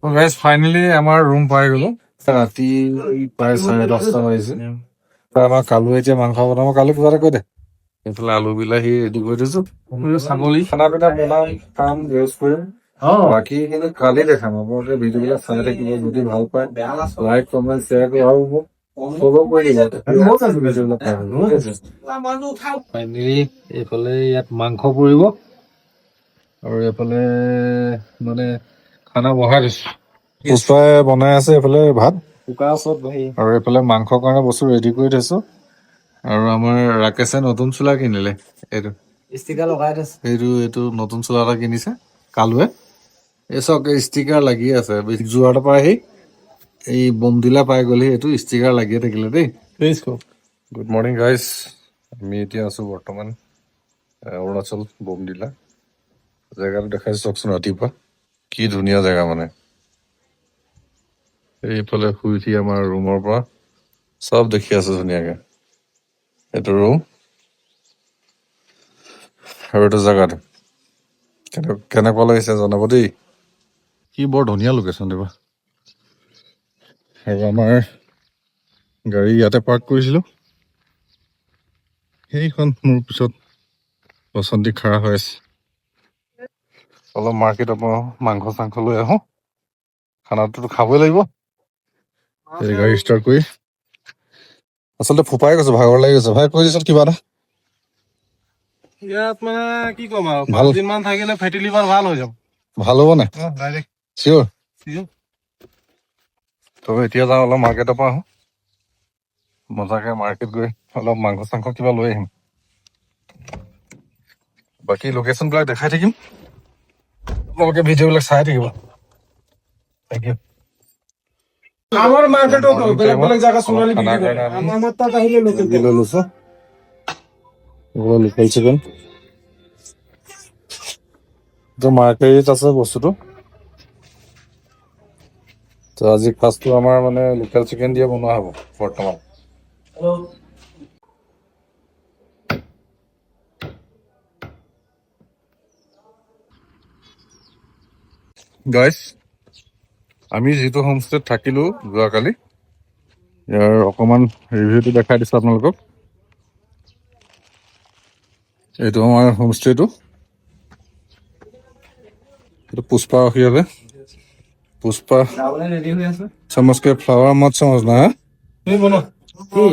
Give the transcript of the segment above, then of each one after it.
Guys finally আমাৰ room পাই গলো। ৰাতি প্ৰায় 10:30 বাজিছে। আমাৰ কালু এতিয়া মাংস বনাব। কালু কিবা এটা কৈ দে। এইফালে আলু বিলাহী ৰেডি কৰি থৈছো। ছাগলী খানা পিনা বনাম, খাম, ৰেষ্ট কৰিম। বাকী কিন্তু কালি দেখাম। আপোনালোকে ভিডিঅ' বিলাক চাই থাকিব। যদি ভাল পায় লাইক কমেণ্ট শ্বেয়াৰ কৰি আৰু মোক ফ'ল' কৰি দিব। ফাইনেলি এইফালে ইয়াত মাংস পৰিব আৰু এইফালে মানে খানা বহাই দিছো। পুষ্পাই বনাই আছে এইফালে ভাত আৰু এইফালে মাংসৰ কাৰণে বস্তু ৰেডি কৰি থৈছো। আৰু আমাৰ ৰাকেশে নতুন চোলা কিনিলে। এইটো ষ্টিকাৰ লগাই থৈছে। এইটো নতুন চোলা এটা কিনিছে কালুৱে। এই চক ষ্টিকাৰ লাগি আছে। যোৰহাটৰ পৰা আহি এই বমদিলা পাই গ'লে এইটো ষ্টিকাৰ লাগিয়ে থাকিলে দেই। Good morning guys. আমি এতিয়া আছো বৰ্তমান অৰুণাচল বমদিলা। জেগাটো দেখাইছো চাওকচোন ৰাতিপুৱা। কি ধুনীয়া জেগা মানে। এইফালে শুই উঠি আমাৰ ৰুমৰ পৰা চব দেখি আছো ধুনীয়াকে। এইটো ৰুম আৰু এইটো জেগাটো কেনেকুৱা লাগিছে জনাব দেই। কি বৰ ধুনীয়া লোকেশ্যন দিবা। আৰু আমাৰ গাড়ী ইয়াতে পাৰ্ক কৰিছিলো। সেইখন মোৰ পিছত বসন্তি খাৰা হৈ আছে। অলপ মাৰ্কেটৰ পৰা মাংস চাংস লৈ আহো। খানাটোতো খাবই লাগিব। গাড়ী ষ্টাৰ্ট কৰি আচলতে ফোপাই গৈছো, ভাগৰ লাগি গৈছে। ভাই কৈ দিছ কিবা এটা। ইয়াত মানে কি ক'ম আৰু 5 দিন মান থাকিলে ফেটি লিভাৰ ভাল হৈ যাব। ভাল হ'ব নাই? ডাইৰেক্ট চিয়ৰ। তো এতিয়া যাওঁ অলপ মাৰ্কেটৰ পৰা আহোঁ। মজাকে মাৰ্কেট গৈ অলপ মাংস চাংস কিবা লৈ আহিম। বাকী লোকেশ্যনবিলাক দেখাই থাকিম। আপোনালোকে ভিডিঅ'বিলাক চাই থাকিব। Thank you. আমাৰ মাৰ্কেটতো বেলেগ বেলেগ জায়গা সোণালী বিক্ৰী কৰে। আমাৰ তাত আহিলে লোকেল লৈছো লোকেল চিকেন। মাৰ্কেট আছে বস্তুটো। তো আজি ফাৰ্ষ্টটো আমাৰ মানে লোকেল চিকেন দিয়ে বনোৱা হ'ব বৰ্তমান। গাইজ আমি যিটো হোমষ্টেত থাকিলো যোৱাকালি, ইয়াৰ অকণমান ৰিভিউটো দেখাই দিছোঁ আপোনালোকক। এইটো আমাৰ হোমষ্টেটো। এইটো পুষ্পা ৰখি পুষ্পা ৰেডি হৈ আছে। চামচকে ফ্লাৱাৰ মত চামচ না তুমি বনোৱা কি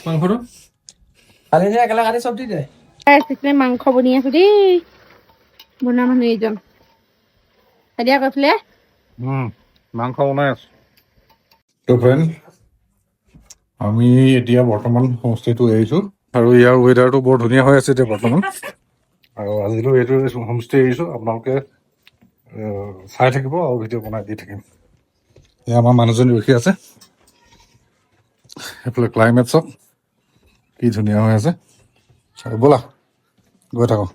মাংসটো কালি যে একেলগে কাটি চব দি দে। মাংস বনি আছো দেই। বনোৱা মানুহ এইজন এতিয়া কৈছিলে মাংস বনাই আছো। তো ফ্ৰেণ্ড আমি এতিয়া বৰ্তমান হোমষ্টেটো এৰিছোঁ আৰু ইয়াৰ ৱেডাৰটো বৰ ধুনীয়া হৈ আছে এতিয়া বৰ্তমান। আৰু আজিলৈ এইটো হোমষ্টে এৰিছোঁ। আপোনালোকে চাই থাকিব আৰু ভিডিঅ' বনাই দি থাকিম। এয়া আমাৰ মানুহজনী ৰখি আছে। সেইফালে ক্লাইমেট চাওক কি ধুনীয়া হৈ আছে। ব'লা গৈ থাকোঁ।